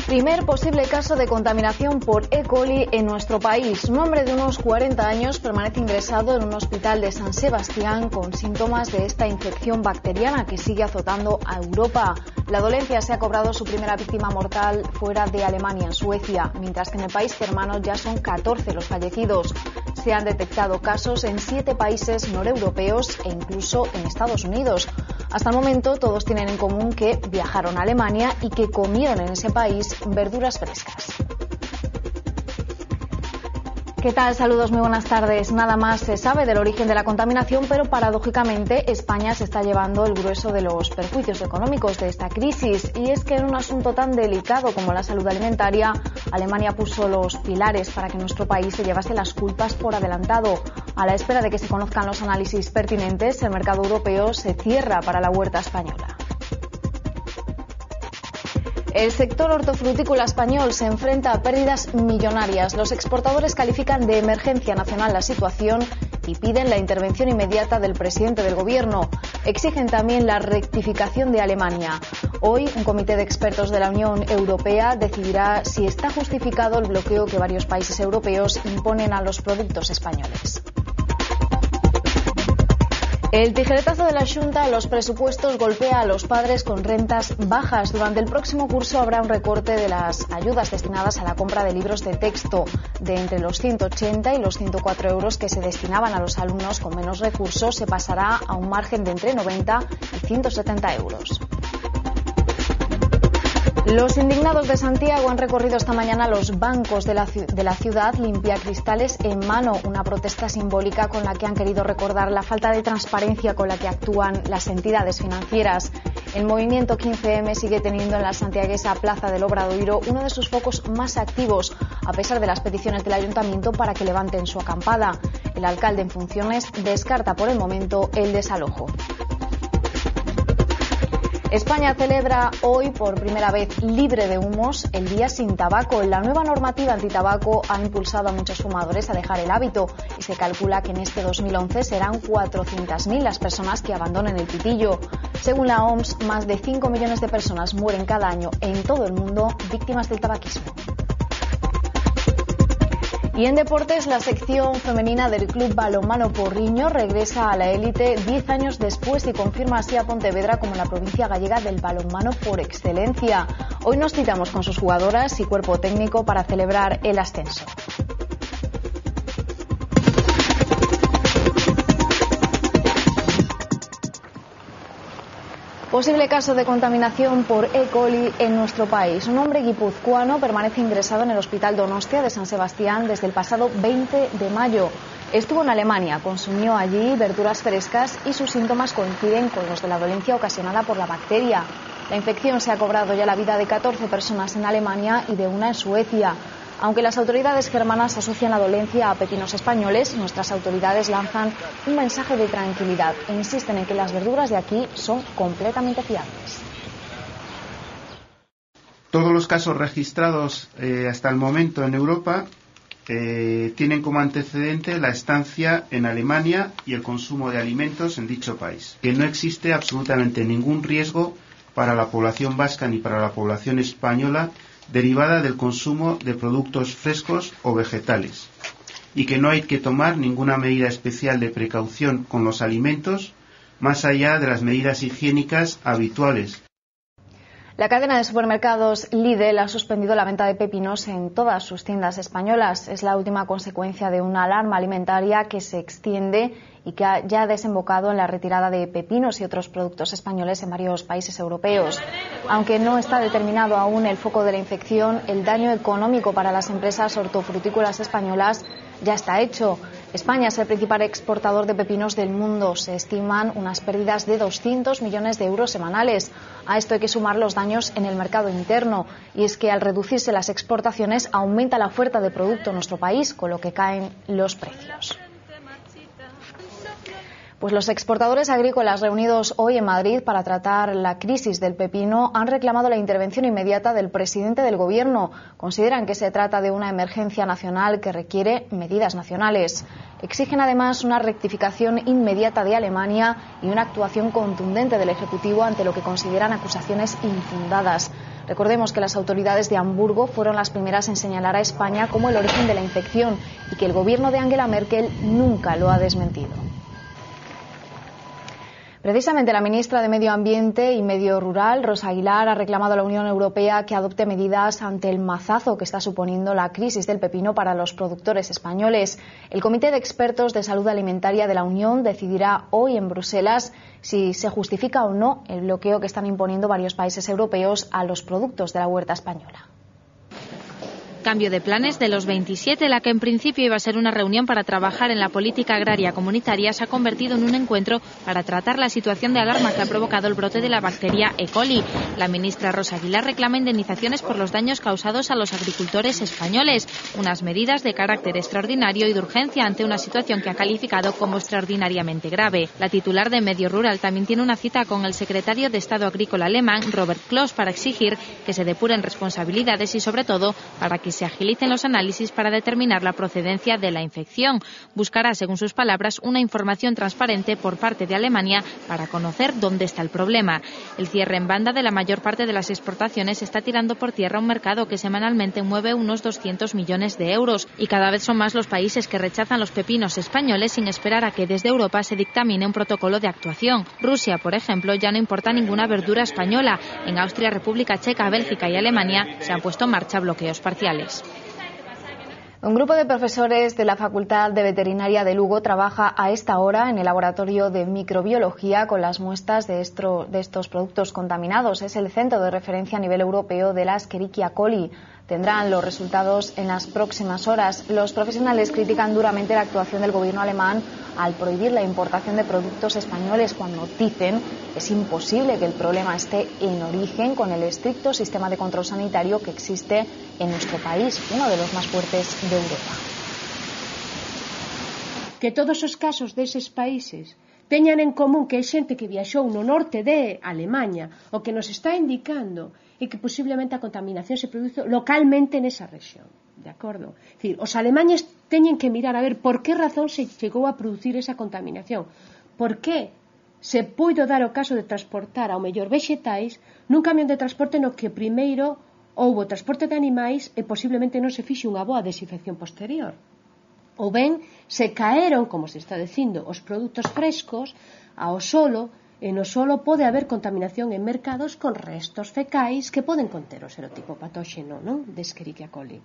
Primer posible caso de contaminación por E. coli en nuestro país. Un hombre de unos 40 años permanece ingresado en un hospital de San Sebastián con síntomas de esta infección bacteriana que sigue azotando a Europa. La dolencia se ha cobrado su primera víctima mortal fuera de Alemania, en Suecia, mientras que en el país germano ya son 14 los fallecidos. Se han detectado casos en 7 países noreuropeos e incluso en Estados Unidos. Hasta el momento todos tienen en común que viajaron a Alemania y que comieron en ese país verduras frescas. ¿Qué tal? Saludos, muy buenas tardes. Nada más se sabe del origen de la contaminación, pero paradójicamente España se está llevando el grueso de los perjuicios económicos de esta crisis. Y es que en un asunto tan delicado como la salud alimentaria, Alemania puso los pilares para que nuestro país se llevase las culpas por adelantado. A la espera de que se conozcan los análisis pertinentes, el mercado europeo se cierra para la huerta española. El sector hortofrutícola español se enfrenta a pérdidas millonarias. Los exportadores califican de emergencia nacional la situación y piden la intervención inmediata del presidente del Gobierno. Exigen también la rectificación de Alemania. Hoy, un comité de expertos de la Unión Europea decidirá si está justificado el bloqueo que varios países europeos imponen a los productos españoles. El tijeretazo de la Xunta a los presupuestos golpea a los padres con rentas bajas. Durante el próximo curso habrá un recorte de las ayudas destinadas a la compra de libros de texto. De entre los 180 y los 104 euros que se destinaban a los alumnos con menos recursos, se pasará a un margen de entre 90 y 170 euros. Los indignados de Santiago han recorrido esta mañana los bancos de la ciudad limpiacristales en mano, una protesta simbólica con la que han querido recordar la falta de transparencia con la que actúan las entidades financieras. El movimiento 15M sigue teniendo en la santiaguesa Plaza del Obradoiro uno de sus focos más activos, a pesar de las peticiones del ayuntamiento para que levanten su acampada. El alcalde en funciones descarta por el momento el desalojo. España celebra hoy por primera vez libre de humos el Día sin Tabaco. La nueva normativa antitabaco ha impulsado a muchos fumadores a dejar el hábito y se calcula que en este 2011 serán 400.000 las personas que abandonen el pitillo. Según la OMS, más de 5 millones de personas mueren cada año en todo el mundo víctimas del tabaquismo. Y en deportes, la sección femenina del Club Balonmano Porriño regresa a la élite 10 años después y confirma así a Pontevedra como la provincia gallega del balonmano por excelencia. Hoy nos citamos con sus jugadoras y cuerpo técnico para celebrar el ascenso. Posible caso de contaminación por E. coli en nuestro país. Un hombre guipuzcoano permanece ingresado en el Hospital Donostia de San Sebastián desde el pasado 20 de mayo. Estuvo en Alemania, consumió allí verduras frescas y sus síntomas coinciden con los de la dolencia ocasionada por la bacteria. La infección se ha cobrado ya la vida de 14 personas en Alemania y de una en Suecia. Aunque las autoridades germanas asocian la dolencia a pepinos españoles, nuestras autoridades lanzan un mensaje de tranquilidad e insisten en que las verduras de aquí son completamente fiables. Todos los casos registrados hasta el momento en Europa tienen como antecedente la estancia en Alemania y el consumo de alimentos en dicho país. Que no existe absolutamente ningún riesgo para la población vasca ni para la población española derivada del consumo de productos frescos o vegetales, y que no hay que tomar ninguna medida especial de precaución con los alimentos más allá de las medidas higiénicas habituales. La cadena de supermercados Lidl ha suspendido la venta de pepinos en todas sus tiendas españolas. Es la última consecuencia de una alarma alimentaria que se extiende y que ya ha desembocado en la retirada de pepinos y otros productos españoles en varios países europeos. Aunque no está determinado aún el foco de la infección, el daño económico para las empresas hortofrutícolas españolas ya está hecho. España es el principal exportador de pepinos del mundo. Se estiman unas pérdidas de 200 millones de euros semanales. A esto hay que sumar los daños en el mercado interno. Y es que al reducirse las exportaciones aumenta la oferta de producto en nuestro país, con lo que caen los precios. Pues los exportadores agrícolas reunidos hoy en Madrid para tratar la crisis del pepino han reclamado la intervención inmediata del presidente del Gobierno. Consideran que se trata de una emergencia nacional que requiere medidas nacionales. Exigen además una rectificación inmediata de Alemania y una actuación contundente del Ejecutivo ante lo que consideran acusaciones infundadas. Recordemos que las autoridades de Hamburgo fueron las primeras en señalar a España como el origen de la infección y que el gobierno de Angela Merkel nunca lo ha desmentido. Precisamente la ministra de Medio Ambiente y Medio Rural, Rosa Aguilar, ha reclamado a la Unión Europea que adopte medidas ante el mazazo que está suponiendo la crisis del pepino para los productores españoles. El Comité de Expertos de Salud Alimentaria de la Unión decidirá hoy en Bruselas si se justifica o no el bloqueo que están imponiendo varios países europeos a los productos de la huerta española. Cambio de planes de los 27, la que en principio iba a ser una reunión para trabajar en la política agraria comunitaria, se ha convertido en un encuentro para tratar la situación de alarma que ha provocado el brote de la bacteria E. coli. La ministra Rosa Aguilar reclama indemnizaciones por los daños causados a los agricultores españoles, unas medidas de carácter extraordinario y de urgencia ante una situación que ha calificado como extraordinariamente grave. La titular de Medio Rural también tiene una cita con el secretario de Estado agrícola alemán, Robert Klaus, para exigir que se depuren responsabilidades y, sobre todo, para que se agilicen los análisis para determinar la procedencia de la infección. Buscará, según sus palabras, una información transparente por parte de Alemania para conocer dónde está el problema. El cierre en banda de la mayor parte de las exportaciones está tirando por tierra un mercado que semanalmente mueve unos 200 millones de euros y cada vez son más los países que rechazan los pepinos españoles sin esperar a que desde Europa se dictamine un protocolo de actuación. Rusia, por ejemplo, ya no importa ninguna verdura española. En Austria, República Checa, Bélgica y Alemania se han puesto en marcha bloqueos parciales. Un grupo de profesores de la Facultad de Veterinaria de Lugo trabaja a esta hora en el laboratorio de microbiología con las muestras de estos productos contaminados. Es el centro de referencia a nivel europeo de la Escherichia coli. Tendrán los resultados en las próximas horas. Los profesionales critican duramente la actuación del gobierno alemán al prohibir la importación de productos españoles cuando dicen que es imposible que el problema esté en origen con el estricto sistema de control sanitario que existe en nuestro país, uno de los más fuertes de Europa. Que todos os casos deses países teñan en común que hai xente que viaxou no norte de Alemanha, o que nos está indicando e que posiblemente a contaminación se produce localmente nesa rexión, de acordo? É dicir, os alemañes teñen que mirar a ver por que razón se chegou a producir esa contaminación, por que se puido dar o caso de transportar ao mellor vexetais nun camión de transporte no que primeiro houbo transporte de animais e posiblemente non se fixe unha boa desinfección posterior. Ou ben se caeron, como se está dicindo, os produtos frescos ao solo, e no solo pode haber contaminación en mercados con restos fecais que poden conter o serotipo patóxeno, non? De Escherichia coli.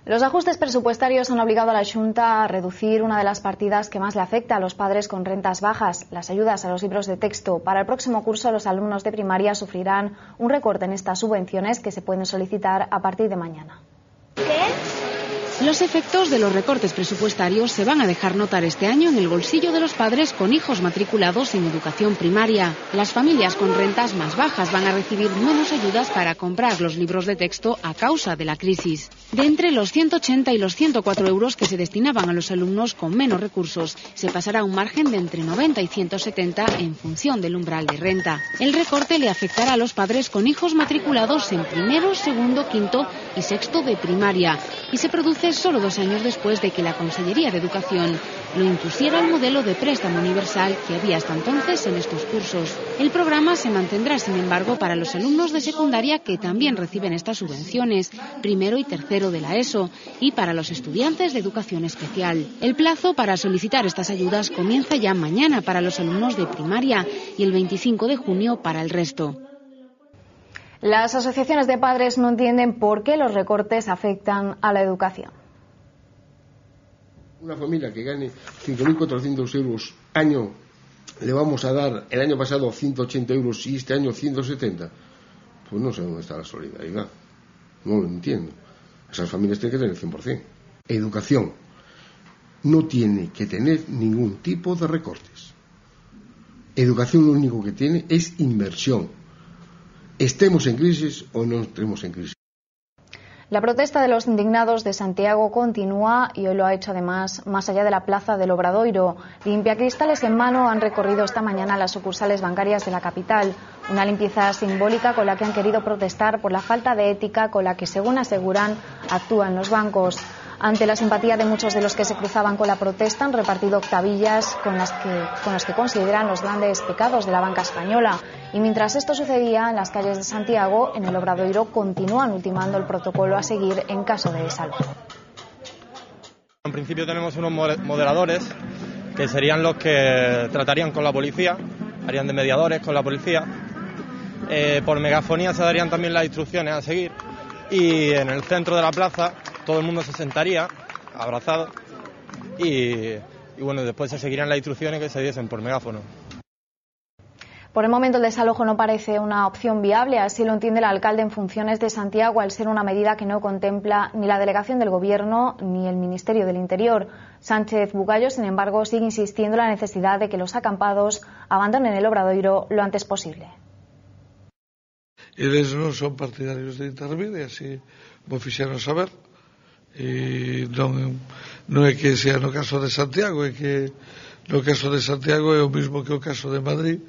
Los ajustes presupuestarios han obligado a la Xunta a reducir una de las partidas que más le afecta a los padres con rentas bajas, las ayudas a los libros de texto. Para el próximo curso, los alumnos de primaria sufrirán un recorte en estas subvenciones que se pueden solicitar a partir de mañana. Los efectos de los recortes presupuestarios se van a dejar notar este año en el bolsillo de los padres con hijos matriculados en educación primaria. Las familias con rentas más bajas van a recibir menos ayudas para comprar los libros de texto a causa de la crisis. De entre los 180 y los 104 euros que se destinaban a los alumnos con menos recursos, se pasará a un margen de entre 90 y 170 en función del umbral de renta. El recorte le afectará a los padres con hijos matriculados en primero, segundo, quinto y sexto de primaria y se produce solo 2 años después de que la Consellería de Educación lo impusiera el modelo de préstamo universal que había hasta entonces en estos cursos. El programa se mantendrá, sin embargo, para los alumnos de secundaria que también reciben estas subvenciones, primero y tercero de la ESO, y para los estudiantes de educación especial. El plazo para solicitar estas ayudas comienza ya mañana para los alumnos de primaria y el 25 de junio para el resto. Las asociaciones de padres no entienden por qué los recortes afectan a la educación. Una familia que gane 5.400 euros año, le vamos a dar el año pasado 180 euros y este año 170. Pues no sé dónde está la solidaridad. No lo entiendo. Esas familias tienen que tener 100%. Educación no tiene que tener ningún tipo de recortes. Educación lo único que tiene es inversión. Estemos en crisis o no estemos en crisis. La protesta de los indignados de Santiago continúa y hoy lo ha hecho además más allá de la plaza del Obradoiro. Limpiacristales en mano han recorrido esta mañana las sucursales bancarias de la capital. Una limpieza simbólica con la que han querido protestar por la falta de ética con la que, según aseguran, actúan los bancos. Ante la simpatía de muchos de los que se cruzaban con la protesta, han repartido octavillas con los que consideran los grandes pecados de la banca española. Y mientras esto sucedía en las calles de Santiago, en el Obradoiro continúan ultimando el protocolo a seguir en caso de desalojo. En principio tenemos unos moderadores que serían los que tratarían con la policía, harían de mediadores con la policía. Por megafonía se darían también las instrucciones a seguir y en el centro de la plaza todo el mundo se sentaría abrazado y bueno, después se seguirían las instrucciones que se diesen por megáfono. Por el momento el desalojo no parece una opción viable, así lo entiende el alcalde en funciones de Santiago, al ser una medida que no contempla ni la delegación del Gobierno ni el Ministerio del Interior. Sánchez Bugallo, sin embargo, sigue insistiendo en la necesidad de que los acampados abandonen el Obradoiro lo antes posible. Eles non son partidarios de intervir, e así vou fixeron saber. E non é que sea no caso de Santiago, é que no caso de Santiago é o mismo que o caso de Madrid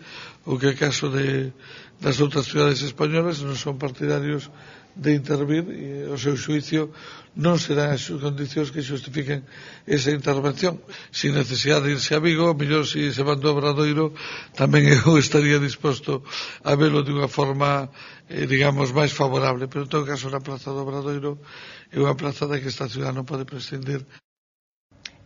ou que o caso das outras cidades españolas. Non son partidarios de intervir e o seu xuicio non serán as condicións que justifiquen esa intervención. Sin necesidade de irse a Vigo, mellor se van do Obradoiro, tamén eu estaría disposto a velo de unha forma, digamos, máis favorable, pero en todo caso na plaza do Obradoiro é unha plaza da que esta ciudad non pode prescindir.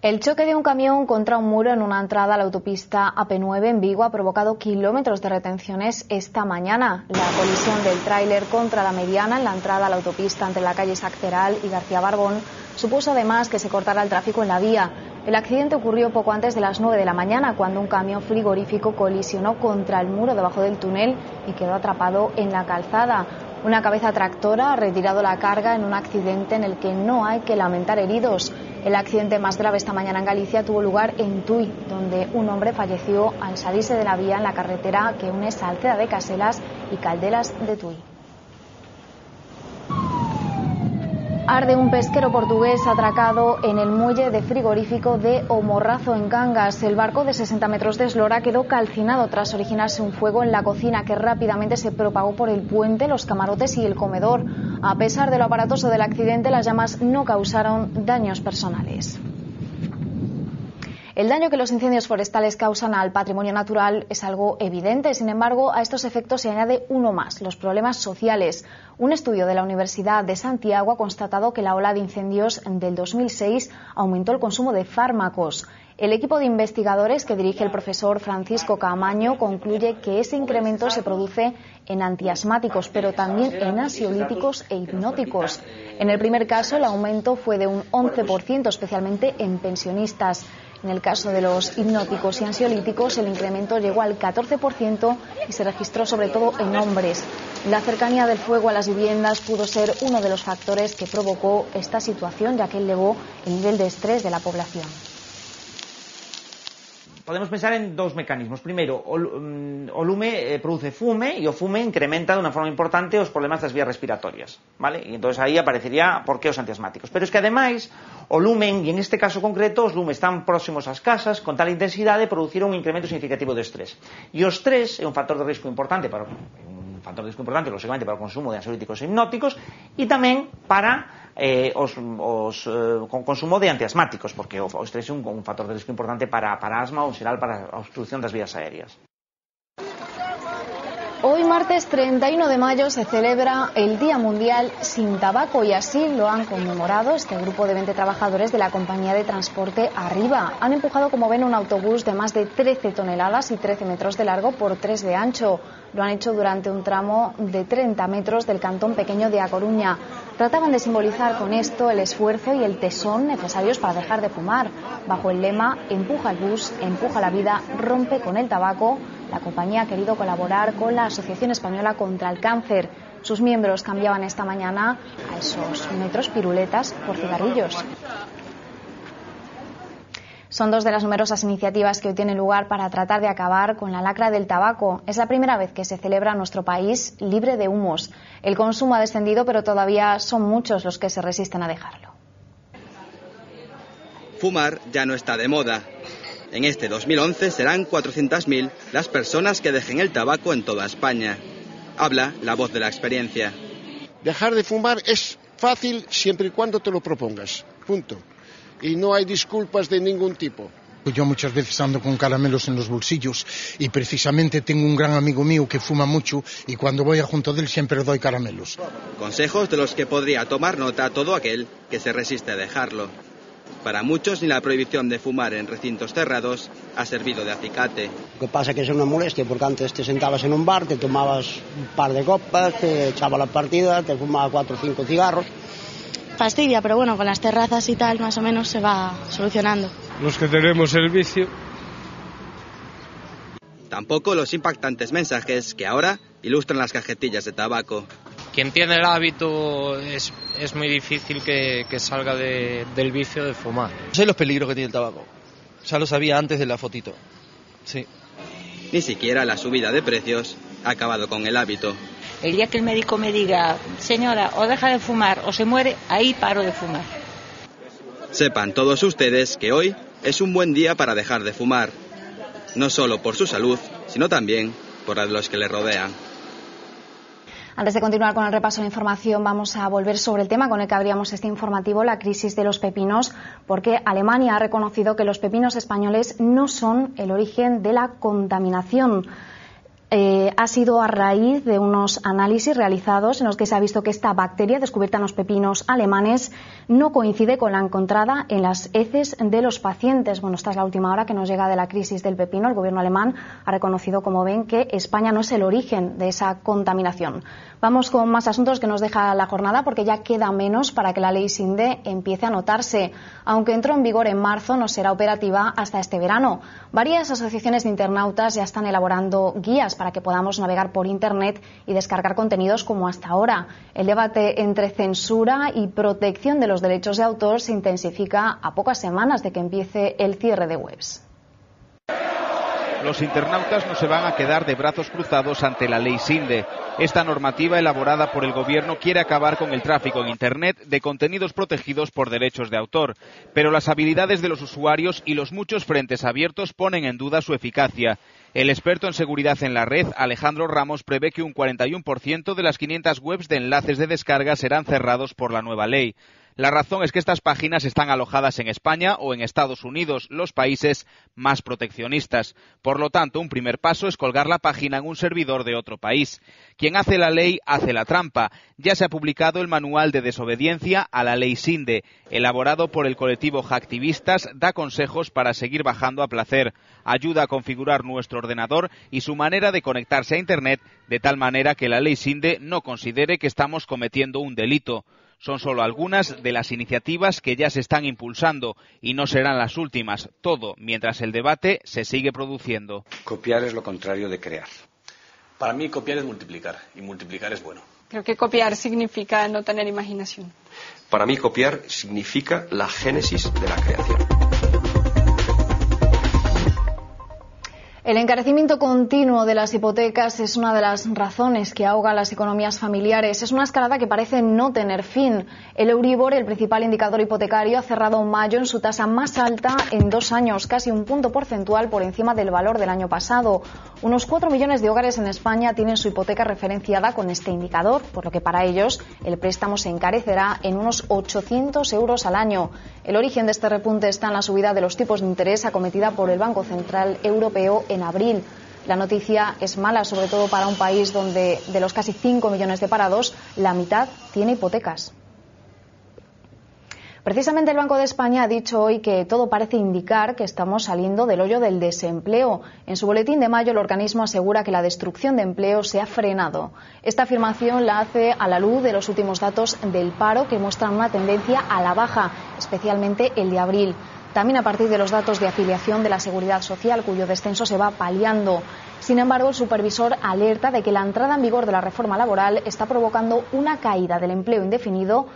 El choque de un camión contra un muro en una entrada a la autopista AP9 en Vigo ha provocado kilómetros de retenciones esta mañana. La colisión del tráiler contra la mediana en la entrada a la autopista entre la calle Sacceral y García Barbón supuso además que se cortara el tráfico en la vía. El accidente ocurrió poco antes de las 9 de la mañana, cuando un camión frigorífico colisionó contra el muro debajo del túnel y quedó atrapado en la calzada. Una cabeza tractora ha retirado la carga en un accidente en el que no hay que lamentar heridos. El accidente más grave esta mañana en Galicia tuvo lugar en Tui, donde un hombre falleció al salirse de la vía en la carretera que une Salceda de Caselas y Caldelas de Tui. Arde un pesquero portugués atracado en el muelle de frigorífico de Omorrazo, en Cangas. El barco de 60 metros de eslora quedó calcinado tras originarse un fuego en la cocina que rápidamente se propagó por el puente, los camarotes y el comedor. A pesar de lo aparatoso del accidente, las llamas no causaron daños personales. El daño que los incendios forestales causan al patrimonio natural es algo evidente. Sin embargo, a estos efectos se añade uno más, los problemas sociales. Un estudio de la Universidad de Santiago ha constatado que la ola de incendios del 2006 aumentó el consumo de fármacos. El equipo de investigadores que dirige el profesor Francisco Caamaño concluye que ese incremento se produce en antiasmáticos, pero también en ansiolíticos e hipnóticos. En el primer caso, el aumento fue de un 11%, especialmente en pensionistas. En el caso de los hipnóticos y ansiolíticos, el incremento llegó al 14% y se registró sobre todo en hombres. La cercanía del fuego a las viviendas pudo ser uno de los factores que provocó esta situación, ya que elevó el nivel de estrés de la población. Podemos pensar en dos mecanismos. Primeiro, o lume produce fume e o fume incrementa de unha forma importante os problemas das vías respiratorias, vale? E entón aí aparecería por que os antiasmáticos. Pero es que ademais o lumen, e en este caso concreto os lumes están próximos ás casas, con tal intensidade produciron un incremento significativo de estrés. E o estrés é un factor de risco importante lógicamente para o consumo de ansiolíticos e hipnóticos e tamén para con consumo de antiasmáticos, porque o estrés é un factor de risco importante para asma ou en xeral para a obstrucción das vías aéreas. Hoy, martes 31 de mayo, se celebra el Día Mundial sin Tabaco y así lo han conmemorado este grupo de 20 trabajadores de la compañía de transporte Arriba. Han empujado, como ven, un autobús de más de 13 toneladas y 13 metros de largo por 3 de ancho. Lo han hecho durante un tramo de 30 metros del cantón pequeño de A Coruña. Trataban de simbolizar con esto el esfuerzo y el tesón necesarios para dejar de fumar. Bajo el lema "Empuja el bus, empuja la vida, rompe con el tabaco", la compañía ha querido colaborar con la Asociación Española contra el Cáncer. Sus miembros cambiaban esta mañana a esos metros piruletas por cigarrillos. Son dos de las numerosas iniciativas que hoy tienen lugar para tratar de acabar con la lacra del tabaco. Es la primera vez que se celebra en nuestro país libre de humos. El consumo ha descendido, pero todavía son muchos los que se resisten a dejarlo. Fumar ya no está de moda. En este 2011 serán 400.000 las personas que dejen el tabaco en toda España. Habla la voz de la experiencia. Dejar de fumar es fácil siempre y cuando te lo propongas. Punto. Y no hay disculpas de ningún tipo. Yo muchas veces ando con caramelos en los bolsillos y precisamente tengo un gran amigo mío que fuma mucho y cuando voy junto de él siempre doy caramelos. Consejos de los que podría tomar nota todo aquel que se resiste a dejarlo. Para muchos ni la prohibición de fumar en recintos cerrados ha servido de acicate. Lo que pasa es que es una molestia porque antes te sentabas en un bar, te tomabas un par de copas, te echaba la partida, te fumaba 4 o 5 cigarros. Fastidia, pero bueno, con las terrazas y tal más o menos se va solucionando. Los que tenemos el vicio. Tampoco los impactantes mensajes que ahora ilustran las cajetillas de tabaco. Quien tiene el hábito es muy difícil que salga del vicio de fumar. Sé los peligros que tiene el tabaco. Ya lo sabía antes de la fotito. Sí. Ni siquiera la subida de precios ha acabado con el hábito. El día que el médico me diga, señora, o deja de fumar o se muere, ahí paro de fumar. Sepan todos ustedes que hoy es un buen día para dejar de fumar. No solo por su salud, sino también por la de los que le rodean. Antes de continuar con el repaso de información, vamos a volver sobre el tema con el que abríamos este informativo, la crisis de los pepinos, porque Alemania ha reconocido que los pepinos españoles no son el origen de la contaminación. Ha sido a raíz de unos análisis realizados en los que se ha visto que esta bacteria descubierta en los pepinos alemanes no coincide con la encontrada en las heces de los pacientes. Bueno, esta es la última hora que nos llega de la crisis del pepino. El gobierno alemán ha reconocido, como ven, que España no es el origen de esa contaminación. Vamos con más asuntos que nos deja la jornada, porque ya queda menos para que la ley Sinde empiece a notarse. Aunque entró en vigor en marzo, no será operativa hasta este verano. Varias asociaciones de internautas ya están elaborando guías para que podamos navegar por Internet y descargar contenidos como hasta ahora. El debate entre censura y protección de los derechos de autor se intensifica a pocas semanas de que empiece el cierre de webs. Los internautas no se van a quedar de brazos cruzados ante la ley Sinde. Esta normativa elaborada por el gobierno quiere acabar con el tráfico en Internet de contenidos protegidos por derechos de autor. Pero las habilidades de los usuarios y los muchos frentes abiertos ponen en duda su eficacia. El experto en seguridad en la red, Alejandro Ramos, prevé que un 41% de las 500 webs de enlaces de descarga serán cerrados por la nueva ley. La razón es que estas páginas están alojadas en España o en Estados Unidos, los países más proteccionistas. Por lo tanto, un primer paso es colgar la página en un servidor de otro país. Quien hace la ley hace la trampa. Ya se ha publicado el manual de desobediencia a la ley Sinde. Elaborado por el colectivo Hacktivistas, da consejos para seguir bajando a placer. Ayuda a configurar nuestro ordenador y su manera de conectarse a Internet de tal manera que la ley Sinde no considere que estamos cometiendo un delito. Son solo algunas de las iniciativas que ya se están impulsando y no serán las últimas. Todo mientras el debate se sigue produciendo. Copiar es lo contrario de crear. Para mí copiar es multiplicar y multiplicar es bueno. Creo que copiar significa no tener imaginación. Para mí copiar significa la génesis de la creación. El encarecimiento continuo de las hipotecas es una de las razones que ahoga las economías familiares. Es una escalada que parece no tener fin. El Euribor, el principal indicador hipotecario, ha cerrado mayo en su tasa más alta en 2 años, casi un punto porcentual por encima del valor del año pasado. Unos 4 millones de hogares en España tienen su hipoteca referenciada con este indicador, por lo que para ellos el préstamo se encarecerá en unos 800 euros al año. El origen de este repunte está en la subida de los tipos de interés acometida por el Banco Central Europeo en abril. La noticia es mala, sobre todo para un país donde de los casi 5 millones de parados, la mitad tiene hipotecas. Precisamente el Banco de España ha dicho hoy que todo parece indicar que estamos saliendo del hoyo del desempleo. En su boletín de mayo, el organismo asegura que la destrucción de empleo se ha frenado. Esta afirmación la hace a la luz de los últimos datos del paro, que muestran una tendencia a la baja, especialmente el de abril. También a partir de los datos de afiliación de la Seguridad Social, cuyo descenso se va paliando. Sin embargo, el supervisor alerta de que la entrada en vigor de la reforma laboral está provocando una caída del empleo indefinido,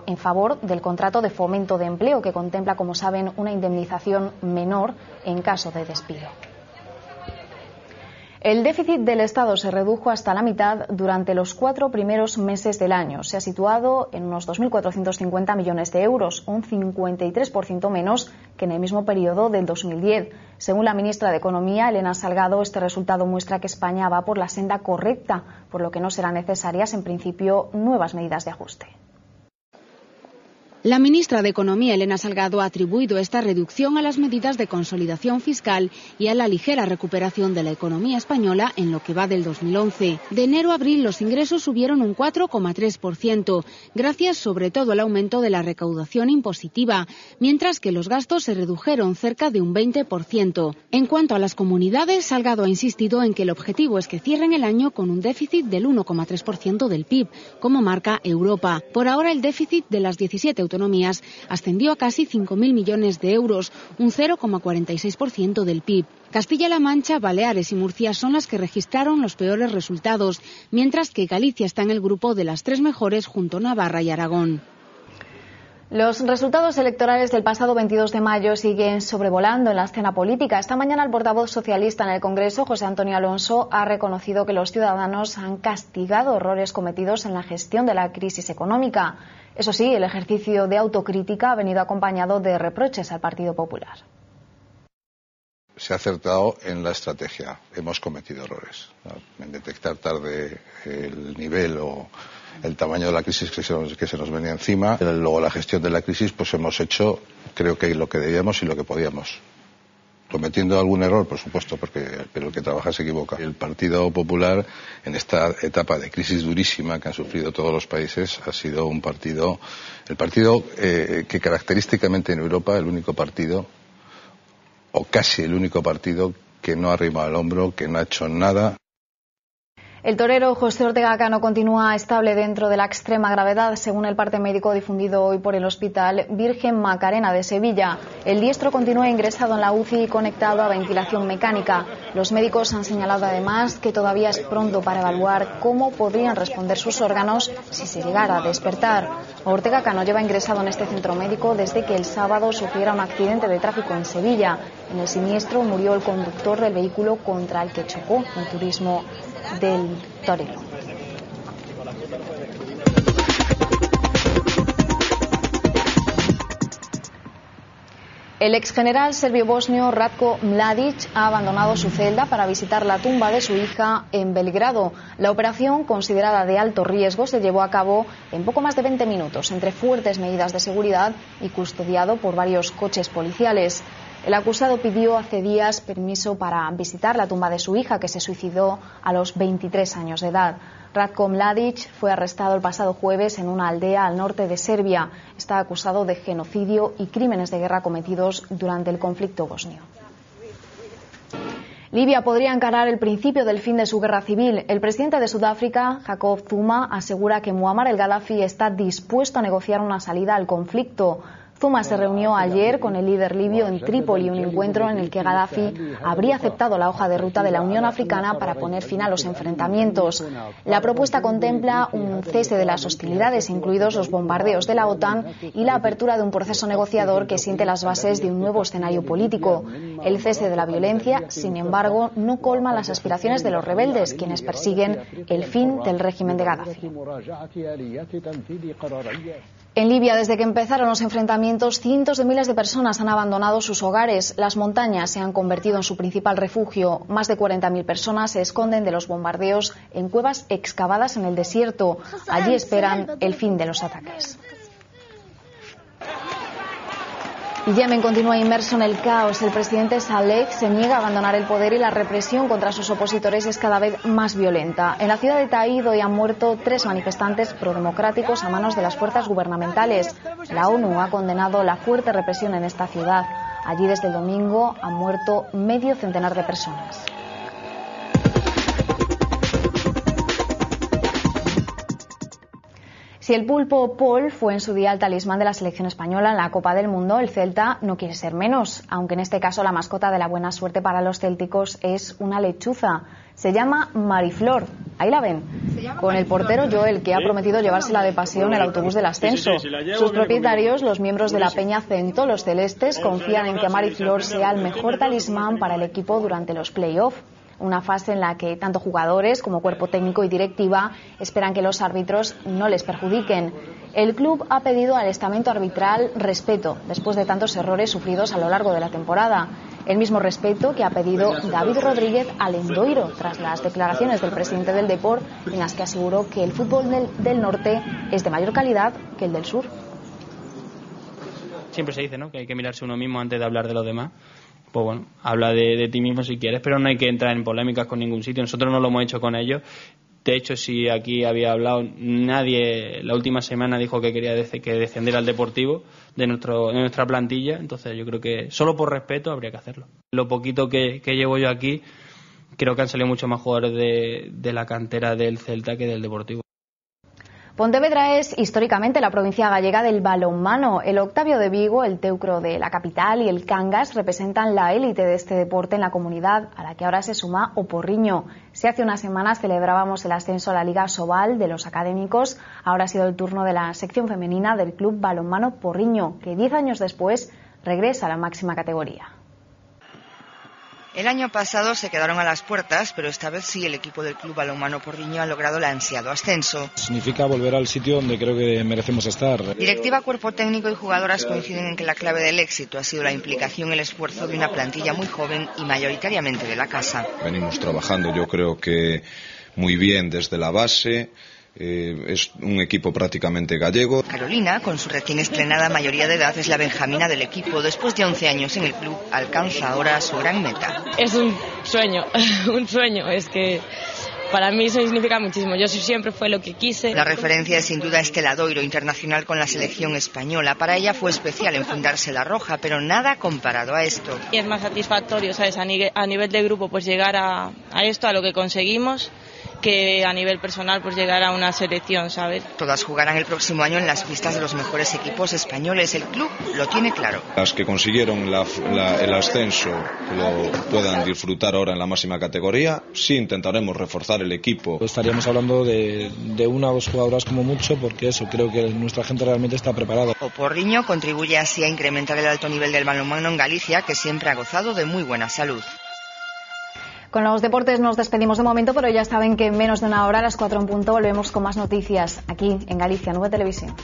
en favor del contrato de fomento de empleo, que contempla, como saben, una indemnización menor en caso de despido. El déficit del Estado se redujo hasta la mitad durante los 4 primeros meses del año. Se ha situado en unos 2.450 millones de euros, un 53% menos que en el mismo periodo del 2010. Según la ministra de Economía, Elena Salgado, este resultado muestra que España va por la senda correcta, por lo que no serán necesarias, en principio, nuevas medidas de ajuste. La ministra de Economía, Elena Salgado, ha atribuido esta reducción a las medidas de consolidación fiscal y a la ligera recuperación de la economía española en lo que va del 2011. De enero a abril los ingresos subieron un 4,3%, gracias sobre todo al aumento de la recaudación impositiva, mientras que los gastos se redujeron cerca de un 20%. En cuanto a las comunidades, Salgado ha insistido en que el objetivo es que cierren el año con un déficit del 1,3% del PIB, como marca Europa. Por ahora, el déficit de las 17 autonomías ascendió a casi 5.000 millones de euros, un 0,46% del PIB. Castilla-La Mancha, Baleares y Murcia son las que registraron los peores resultados, mientras que Galicia está en el grupo de las 3 mejores junto a Navarra y Aragón. Los resultados electorales del pasado 22 de mayo siguen sobrevolando en la escena política. Esta mañana el portavoz socialista en el Congreso, José Antonio Alonso, ha reconocido que los ciudadanos han castigado errores cometidos en la gestión de la crisis económica. Eso sí, el ejercicio de autocrítica ha venido acompañado de reproches al Partido Popular. Se ha acertado en la estrategia. Hemos cometido errores, ¿no? En detectar tarde el nivel o el tamaño de la crisis que se nos venía encima. Luego la gestión de la crisis, pues hemos hecho, creo que lo que debíamos y lo que podíamos. Cometiendo algún error, por supuesto, pero el que trabaja se equivoca. El Partido Popular, en esta etapa de crisis durísima que han sufrido todos los países, ha sido el partido que característicamente en Europa, el único partido, o casi el único partido, que no ha arrimado el hombro, que no ha hecho nada. El torero José Ortega Cano continúa estable dentro de la extrema gravedad, según el parte médico difundido hoy por el Hospital Virgen Macarena de Sevilla. El diestro continúa ingresado en la UCI y conectado a ventilación mecánica. Los médicos han señalado además que todavía es pronto para evaluar cómo podrían responder sus órganos si se llegara a despertar. Ortega Cano lleva ingresado en este centro médico desde que el sábado sufriera un accidente de tráfico en Sevilla. En el siniestro murió el conductor del vehículo contra el que chocó el turismo del torero. El exgeneral serbio-bosnio Ratko Mladic ha abandonado su celda para visitar la tumba de su hija en Belgrado. La operación, considerada de alto riesgo, se llevó a cabo en poco más de 20 minutos, entre fuertes medidas de seguridad y custodiado por varios coches policiales. El acusado pidió hace días permiso para visitar la tumba de su hija, que se suicidó a los 23 años de edad. Ratko Mladic fue arrestado el pasado jueves en una aldea al norte de Serbia. Está acusado de genocidio y crímenes de guerra cometidos durante el conflicto bosnio. Libia podría encarar el principio del fin de su guerra civil. El presidente de Sudáfrica, Jacob Zuma, asegura que Muammar el-Gaddafi está dispuesto a negociar una salida al conflicto. Zuma se reunió ayer con el líder libio en Trípoli, un encuentro en el que Gaddafi habría aceptado la hoja de ruta de la Unión Africana para poner fin a los enfrentamientos. La propuesta contempla un cese de las hostilidades, incluidos los bombardeos de la OTAN, y la apertura de un proceso negociador que siente las bases de un nuevo escenario político. El cese de la violencia, sin embargo, no colma las aspiraciones de los rebeldes, quienes persiguen el fin del régimen de Gaddafi. En Libia, desde que empezaron los enfrentamientos, cientos de miles de personas han abandonado sus hogares. Las montañas se han convertido en su principal refugio. Más de 40.000 personas se esconden de los bombardeos en cuevas excavadas en el desierto. Allí esperan el fin de los ataques. Y Yemen continúa inmerso en el caos. El presidente Saleh se niega a abandonar el poder y la represión contra sus opositores es cada vez más violenta. En la ciudad de Taid hoy han muerto 3 manifestantes prodemocráticos a manos de las fuerzas gubernamentales. La ONU ha condenado la fuerte represión en esta ciudad. Allí desde el domingo han muerto medio centenar de personas. Si el pulpo Paul fue en su día el talismán de la selección española en la Copa del Mundo, el Celta no quiere ser menos, aunque en este caso la mascota de la buena suerte para los célticos es una lechuza. Se llama Mariflor. Ahí la ven. Con el portero Joel, que ha prometido llevársela de paseo en el autobús del ascenso. Sus propietarios, los miembros de la Peña Cento, los celestes, confían en que Mariflor sea el mejor talismán para el equipo durante los play-off. Una fase en la que tanto jugadores como cuerpo técnico y directiva esperan que los árbitros no les perjudiquen. El club ha pedido al estamento arbitral respeto después de tantos errores sufridos a lo largo de la temporada. El mismo respeto que ha pedido David Rodríguez al Endoiro tras las declaraciones del presidente del Depor, en las que aseguró que el fútbol del norte es de mayor calidad que el del sur. Siempre se dice, ¿no?, que hay que mirarse uno mismo antes de hablar de los demás. Pues bueno, habla de ti mismo si quieres, pero no hay que entrar en polémicas con ningún sitio. Nosotros no lo hemos hecho con ellos. De hecho, si aquí había hablado, nadie la última semana dijo que quería que descendiera al Deportivo de nuestra plantilla. Entonces yo creo que solo por respeto habría que hacerlo. Lo poquito que llevo yo aquí, creo que han salido mucho más jugadores de la cantera del Celta que del Deportivo. Pontevedra es históricamente la provincia gallega del balonmano. El Octavio de Vigo, el Teucro de la capital y el Cangas representan la élite de este deporte en la comunidad, a la que ahora se suma O Porriño. Si hace unas semanas celebrábamos el ascenso a la Liga Sobal de los académicos, ahora ha sido el turno de la sección femenina del Club Balonmano Porriño, que 10 años después regresa a la máxima categoría. El año pasado se quedaron a las puertas, pero esta vez sí el equipo del Club Balonmano Porriño ha logrado el ansiado ascenso. Significa volver al sitio donde creo que merecemos estar. Directiva, cuerpo técnico y jugadoras coinciden en que la clave del éxito ha sido la implicación y el esfuerzo de una plantilla muy joven y mayoritariamente de la casa. Venimos trabajando, yo creo que muy bien desde la base. Es un equipo prácticamente gallego. Carolina, con su recién estrenada mayoría de edad, es la benjamina del equipo. Después de 11 años en el club, alcanza ahora su gran meta. Es un sueño, es que para mí eso significa muchísimo. Yo siempre fue lo que quise. La referencia es sin duda Estela Doiro, internacional con la selección española. Para ella fue especial enfundarse la roja, pero nada comparado a esto. Y es más satisfactorio, ¿sabes? A nivel de grupo, pues llegar a esto, a lo que conseguimos, que a nivel personal pues llegar a una selección, ¿sabes? Todas jugarán el próximo año en las pistas de los mejores equipos españoles. El club lo tiene claro. Las que consiguieron el ascenso lo puedan disfrutar ahora en la máxima categoría. Sí intentaremos reforzar el equipo. Estaríamos hablando de una o dos jugadoras como mucho, porque eso, creo que nuestra gente realmente está preparada. O Porriño contribuye así a incrementar el alto nivel del balonmano en Galicia, que siempre ha gozado de muy buena salud. Con los deportes nos despedimos de momento, pero ya saben que en menos de una hora, a las 4 en punto, volvemos con más noticias aquí en Galicia Nube Televisión.